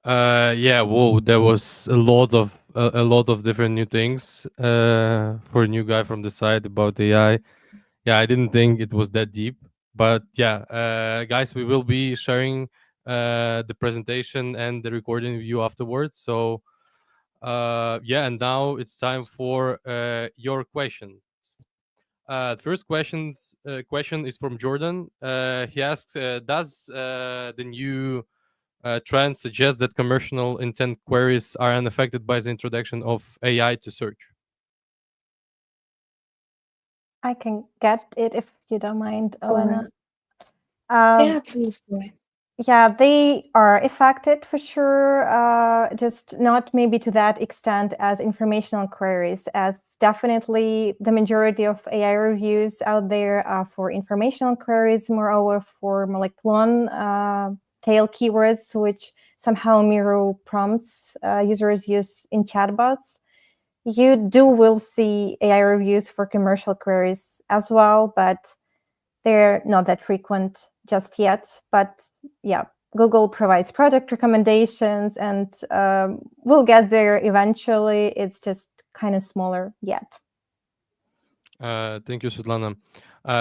Yeah, whoa, there was a lot of different new things for a new guy from the side about AI. Yeah, I didn't think it was that deep, but yeah, guys, we will be sharing the presentation and the recording with you afterwards. So yeah, and now it's time for your questions. The first question is from Jordan. He asks, does the new trend suggest that commercial intent queries are unaffected by the introduction of AI to search? I can get it if you don't mind, Olena. Yeah, please. Yeah, they are affected for sure, just not maybe to that extent as informational queries, as definitely the majority of AI reviews out there are for informational queries, moreover for more like long tail keywords, which somehow mirror prompts users use in chatbots. You will see AI reviews for commercial queries as well, but they're not that frequent just yet. But yeah, Google provides product recommendations and we'll get there eventually. It's just kind of smaller yet. Thank you, Svitlana.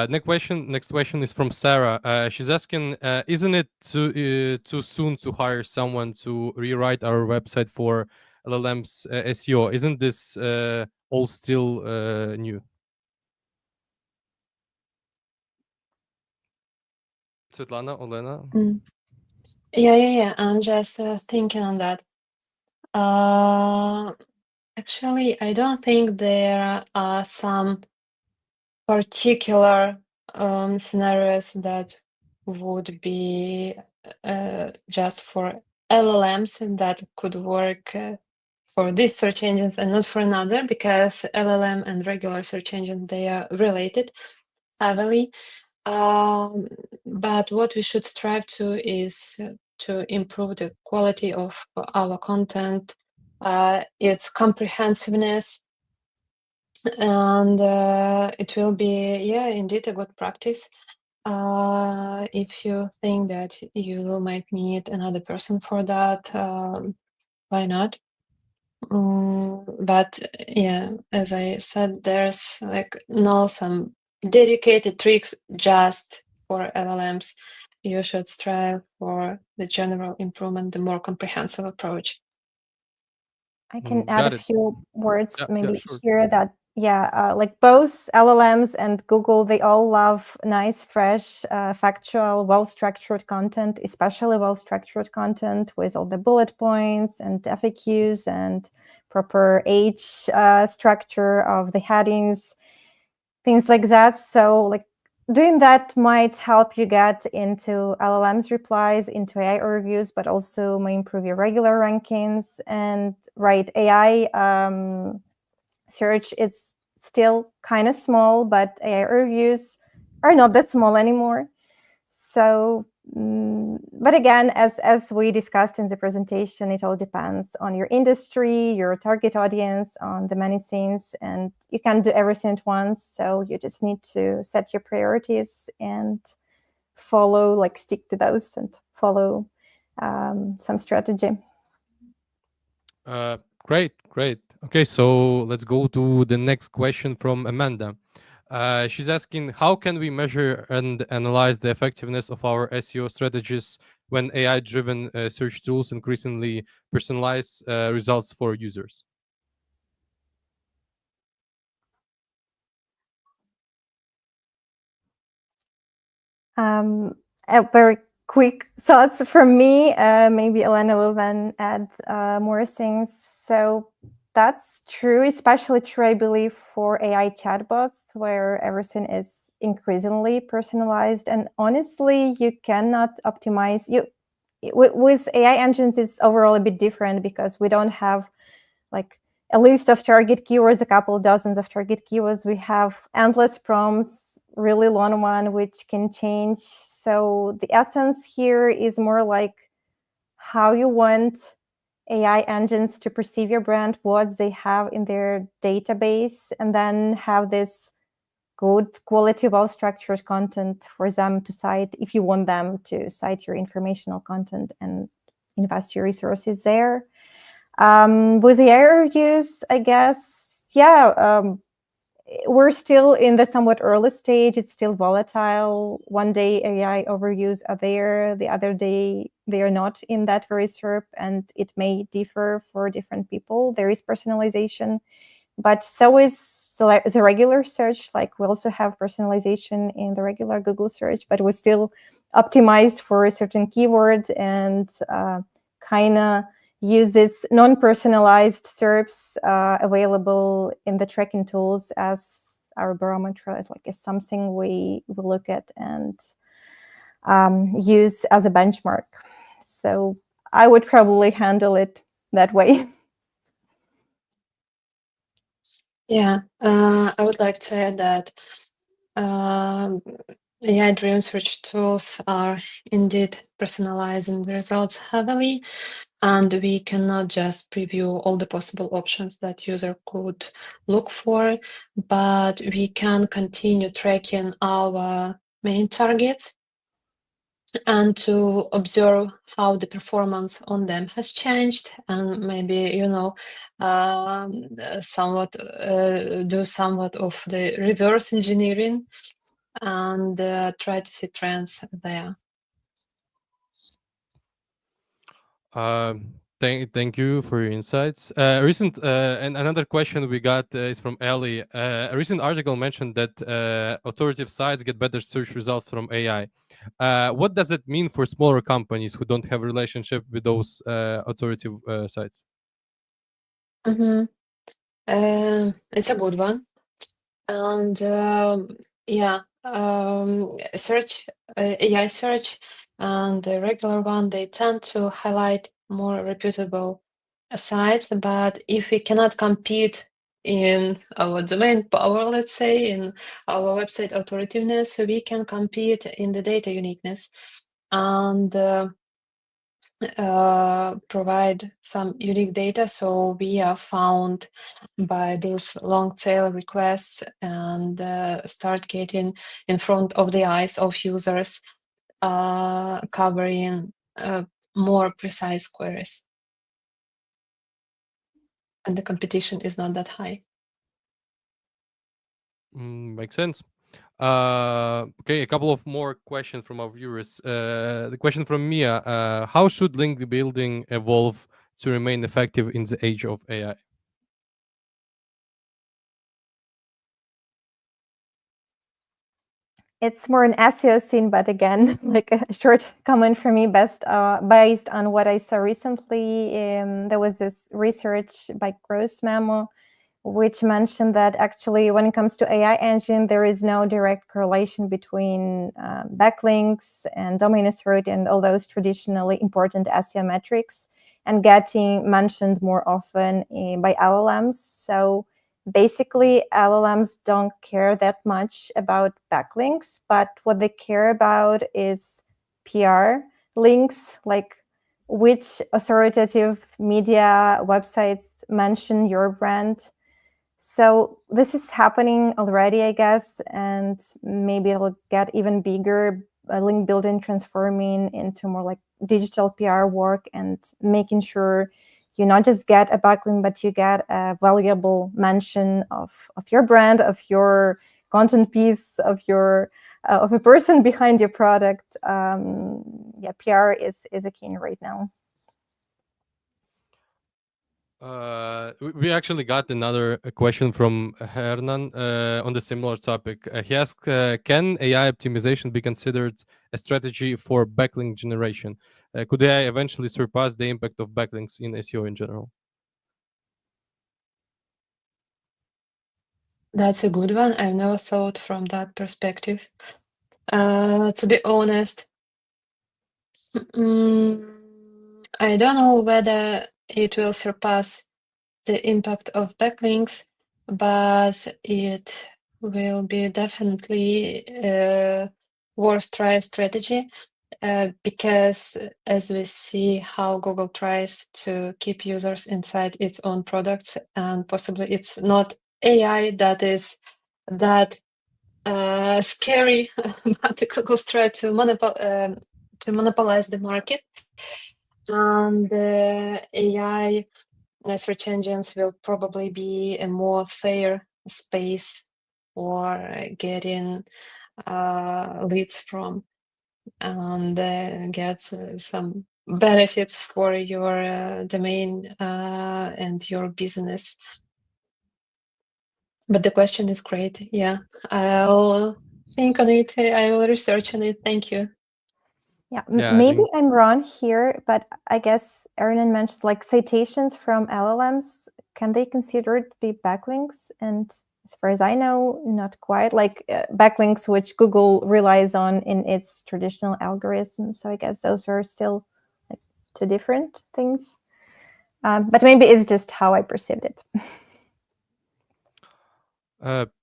Next question is from Sarah. She's asking, isn't it too soon to hire someone to rewrite our website for LLM's SEO? Isn't this all still new? Svitlana, Olena? Yeah. I'm just thinking on that. Actually, I don't think there are some particular scenarios that would be just for LLMs and that could work for these search engines and not for another, because LLM and regular search engine, they are related heavily. But what we should strive to is to improve the quality of our content, its comprehensiveness, and it will be, indeed a good practice. If you think that you might need another person for that, why not? But yeah, as I said, there's like some dedicated tricks just for LLMs. You should strive for the general improvement, the more comprehensive approach. I can add a few words maybe sure. here that, like both LLMs and Google, they all love nice, fresh, factual, well-structured content, especially well-structured content with all the bullet points and FAQs and proper age structure of the headings, things like that. So like doing that might help you get into LLM's replies, into AI reviews, but also may improve your regular rankings. And right, AI search is still kind of small, but AI reviews are not that small anymore. So, but again, as we discussed in the presentation, it all depends on your industry, your target audience, on the many things, and you can't do everything at once. So you just need to set your priorities and stick to those and follow some strategy. Great. Okay, so let's go to the next question from Amanda. She's asking, how can we measure and analyze the effectiveness of our SEO strategies when AI-driven search tools increasingly personalize results for users? A very quick thoughts from me. Maybe Olena will then add more things. So that's true, especially true, I believe, for AI chatbots, where everything is increasingly personalized. And honestly, you cannot optimize. With AI engines, it's overall a bit different because we don't have like a list of target keywords, a couple of dozens of target keywords. We have endless prompts, really long one, which can change. So the essence here is more like how you want AI engines to perceive your brand, what they have in their database, and then have this good quality, well-structured content for them to cite if you want them to cite your informational content and invest your resources there. With AI reviews, I guess, we're still in the somewhat early stage. It's still volatile. One day AI overviews are there, the other day they are not in that very SERP, and it may differ for different people. There is personalization, but so is the regular search. Like we also have personalization in the regular Google search, but we're still optimized for a certain keyword and kind of uses non-personalized SERPs available in the tracking tools as our barometer, as something we will look at and use as a benchmark. So I would probably handle it that way. Yeah, I would like to add that AI-driven search tools are indeed personalizing the results heavily, and we cannot just preview all the possible options that user could look for, but we can continue tracking our main targets and to observe how the performance on them has changed, and maybe somewhat do somewhat of the reverse engineering and try to see trends there. Thank you for your insights. And another question we got is from Ellie. A recent article mentioned that authoritative sites get better search results from AI. What does it mean for smaller companies who don't have relationship with those authoritative sites? Mm-hmm. It's a good one, and AI search and the regular one, they tend to highlight more reputable sites, but if we cannot compete in our domain power, let's say, in our website authoritativeness, we can compete in the data uniqueness and provide some unique data, so we are found by those long tail requests and start getting in front of the eyes of users, covering more precise queries, and the competition is not that high. Makes sense. Okay, a couple of more questions from our viewers. The question from Mia: how should link building evolve to remain effective in the age of AI? It's more an SEO scene, but again, like a short comment from me, based on what I saw recently. There was this research by Gross Memo, which mentioned that actually, when it comes to AI engine, there is no direct correlation between backlinks and domain authority and all those traditionally important SEO metrics, and getting mentioned more often by LLMs. So basically, LLMs don't care that much about backlinks, but what they care about is PR links, like which authoritative media websites mention your brand. So this is happening already, I guess, and maybe it'll get even bigger, link building transforming into more like digital PR work and making sure you not just get a backlink, but you get a valuable mention of your brand, of your content piece, of your of a person behind your product. PR is a key right now. We actually got another question from Hernan on the similar topic. He asked, can AI optimization be considered a strategy for backlink generation? Could AI eventually surpass the impact of backlinks in SEO in general? That's a good one. I've never thought from that perspective. To be honest, I don't know whether it will surpass the impact of backlinks, but it will be definitely a worth try strategy, because as we see how Google tries to keep users inside its own products, and possibly it's not AI that is that scary, but Google's try to monopolize the market, and AI search engines will probably be a more fair space for getting leads from, and get some benefits for your domain and your business. But the question is great. Yeah, I'll think on it. I will research on it. Thank you. Yeah, Yeah, maybe I'm wrong here, but I guess Aaron mentioned like citations from LLMs. Can they consider it to be backlinks? And as far as I know, not quite. Like backlinks, which Google relies on in its traditional algorithms. So I guess those are still like two different things. But maybe it's just how I perceived it.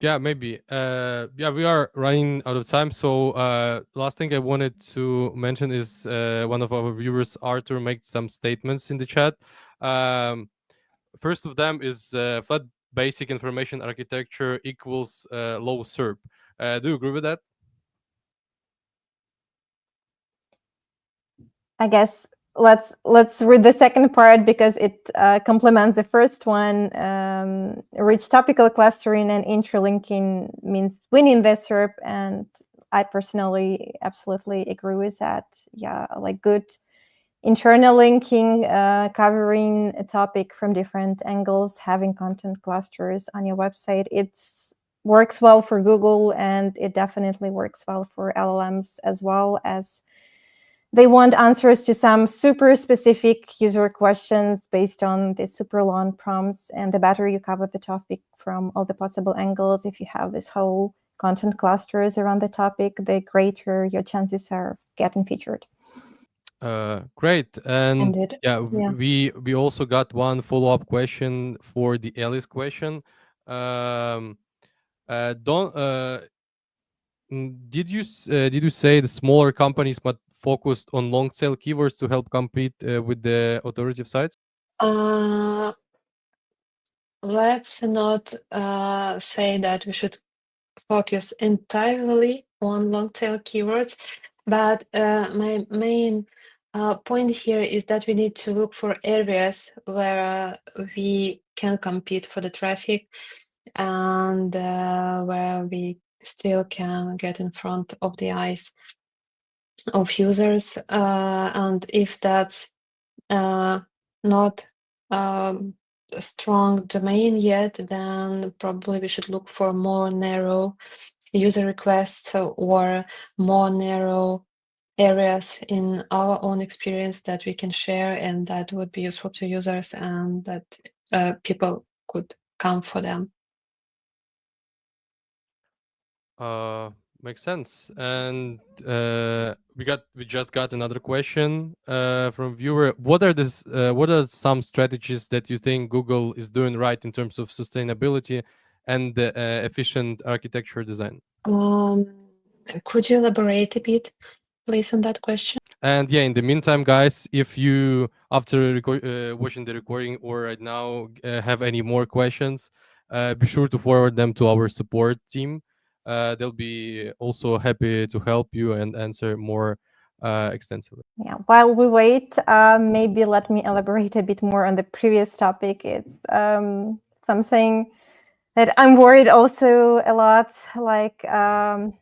Yeah, maybe. Yeah, we are running out of time. So, last thing I wanted to mention is one of our viewers, Arthur, made some statements in the chat. First of them is flat basic information architecture equals low SERP. Do you agree with that? I guess let's read the second part because it complements the first one. Rich topical clustering and interlinking means winning the SERP, and I personally absolutely agree with that. Yeah, like good internal linking, covering a topic from different angles, having content clusters on your website. It's works well for Google, and it definitely works well for LLMs as well, as they want answers to some super specific user questions based on the super long prompts. And the better you cover the topic from all the possible angles, if you have this whole content clusters around the topic, the greater your chances are of getting featured. Great. And Indeed. yeah, Yeah. we also got one follow-up question for the Alice question. Don't did you say the smaller companies must focus on long tail keywords to help compete with the authoritative sites? Let's not say that we should focus entirely on long tail keywords, but my main point here is that we need to look for areas where we can compete for the traffic and where we still can get in front of the eyes of users. And if that's not a strong domain yet, then probably we should look for more narrow user requests or more narrow areas in our own experience that we can share and that would be useful to users and that people could come for them. Makes sense. And we just got another question from viewer. What are some strategies that you think Google is doing right in terms of sustainability and efficient architecture design? Could you elaborate a bit, please, on that question? And yeah, in the meantime, guys, if you after watching the recording or right now have any more questions, be sure to forward them to our support team. They'll be also happy to help you and answer more extensively. Yeah, while we wait, maybe let me elaborate a bit more on the previous topic. It's something that I'm worried also a lot, like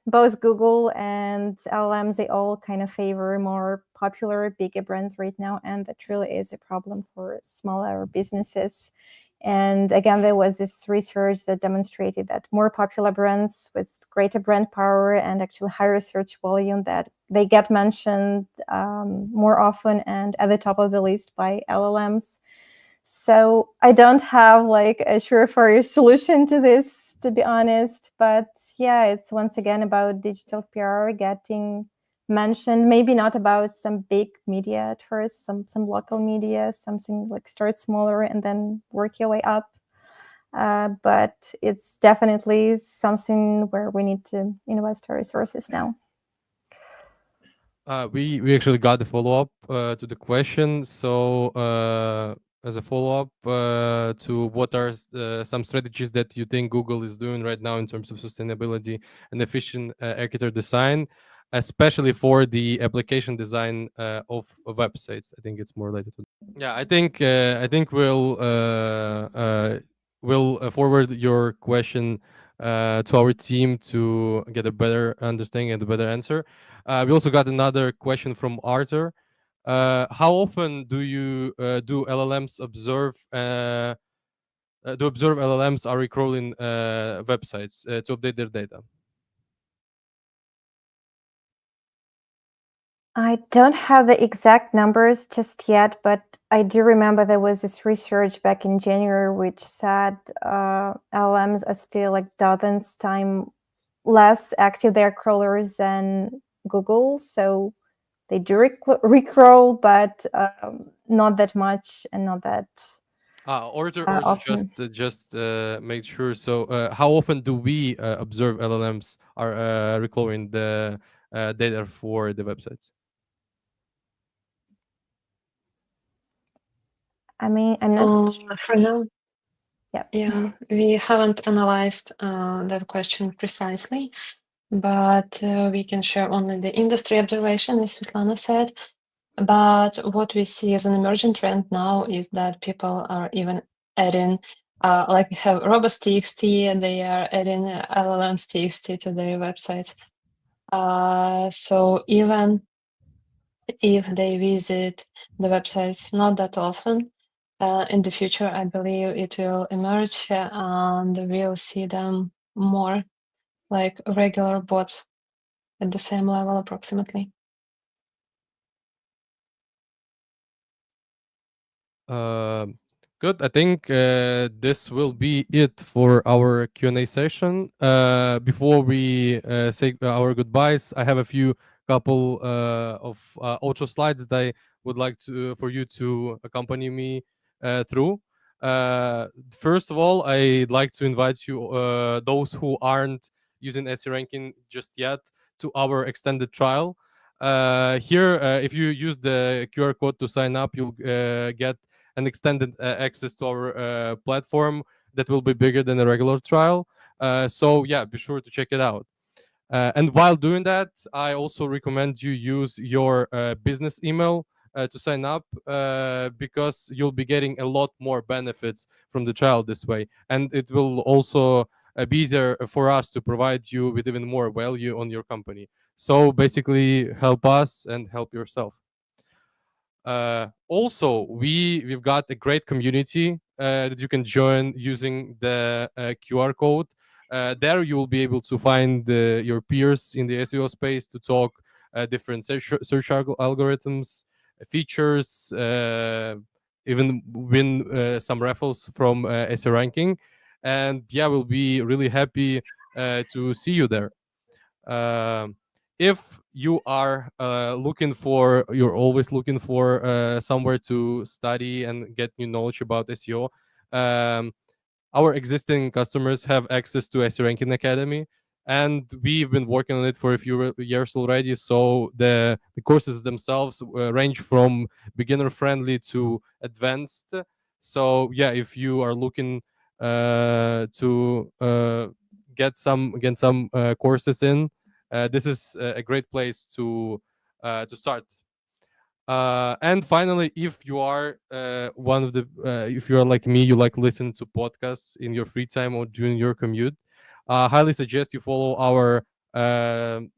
both Google and LLMs, they all kind of favor more popular, bigger brands right now. And that really is a problem for smaller businesses. And again, there was this research that demonstrated that more popular brands with greater brand power and actually higher search volume, that they get mentioned more often and at the top of the list by LLMs. So I don't have like a surefire solution to this, to be honest. But yeah, it's once again about digital PR getting mentioned, maybe not about some big media at first, some local media, something like start smaller and then work your way up. But it's definitely something where we need to invest our resources now. We actually got the follow up to the question. So as a follow up to what are some strategies that you think Google is doing right now in terms of sustainability and efficient architecture design, especially for the application design of websites. I think it's more related to. Yeah, I think we'll forward your question to our team to get a better understanding and a better answer. We also got another question from Arthur. How often do you do LLMs observe? Do observe LLMs are recrawling websites to update their data? I don't have the exact numbers just yet, but I do remember there was this research back in January which said LLMs are still like dozens times less active their crawlers than Google. So they do recrawl, but not that much and not that Order often. just make sure. So how often do we observe LLMs are recalling the data for the websites? I mean, I'm not for now. Yeah. Yeah, we haven't analyzed that question precisely, but we can share only the industry observation, as Svitlana said. But what we see as an emerging trend now is that people are even adding, like we have robots.txt, and they are adding LLMs.txt to their websites. So even if they visit the websites not that often, in the future, I believe it will emerge and we'll see them more like regular bots at the same level approximately. Good. I think this will be it for our Q&A session. Before we say our goodbyes, I have a few couple of outro slides that I would like to for you to accompany me through. First of all, I'd like to invite you, those who aren't using SE ranking just yet, to our extended trial. Here, if you use the QR code to sign up, you'll get an extended access to our platform that will be bigger than a regular trial. So yeah, be sure to check it out. And while doing that, I also recommend you use your business email to sign up, because you'll be getting a lot more benefits from the trial this way. And it will also be easier for us to provide you with even more value on your company. So basically, help us and help yourself. Also, we've got a great community that you can join using the QR code. There you will be able to find your peers in the SEO space to talk different search algorithms, features, even win some raffles from SEO ranking. And yeah, we'll be really happy to see you there. Um, if you are you're always looking for somewhere to study and get new knowledge about SEO, um, our existing customers have access to SEO Ranking Academy, and we've been working on it for a few years already. So the courses themselves range from beginner friendly to advanced. So yeah, if you are looking to get some courses in, this is a great place to start. And finally, if you are if you are like me, you like listen to podcasts in your free time or during your commute, highly suggest you follow our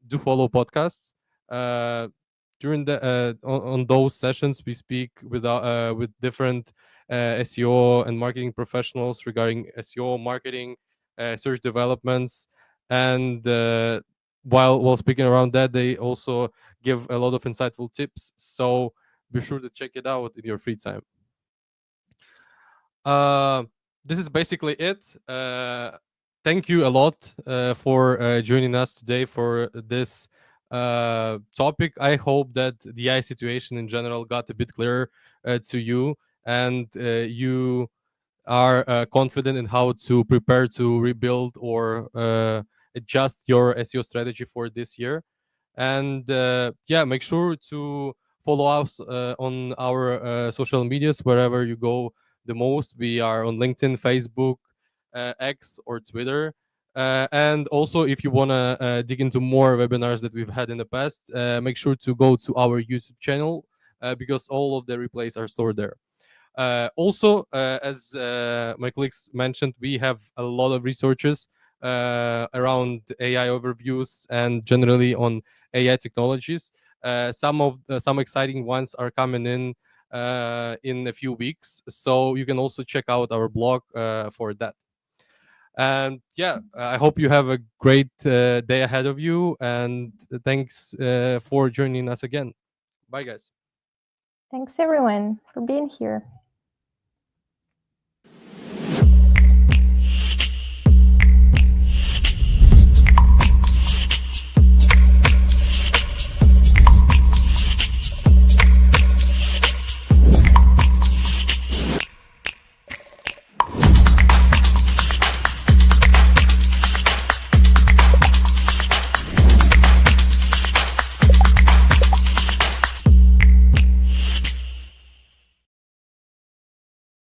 do follow podcasts. Uh, During the on those sessions, we speak with different SEO and marketing professionals regarding SEO marketing, search developments, and while speaking around that, they also give a lot of insightful tips. So be sure to check it out in your free time. Uh, this is basically it. Thank you a lot for joining us today for this topic. I hope that the AI situation in general got a bit clearer to you, and you are confident in how to prepare to rebuild or adjust your SEO strategy for this year. And yeah, make sure to follow us on our social medias wherever you go the most. We are on LinkedIn, Facebook, X, or Twitter. And also, if you want to dig into more webinars that we've had in the past, make sure to go to our YouTube channel because all of the replays are stored there. Also, as my colleagues mentioned, we have a lot of researches around AI overviews and generally on AI technologies. Some exciting ones are coming in a few weeks, so you can also check out our blog for that. And yeah, I hope you have a great day ahead of you, and thanks for joining us again. Bye, guys. Thanks everyone for being here.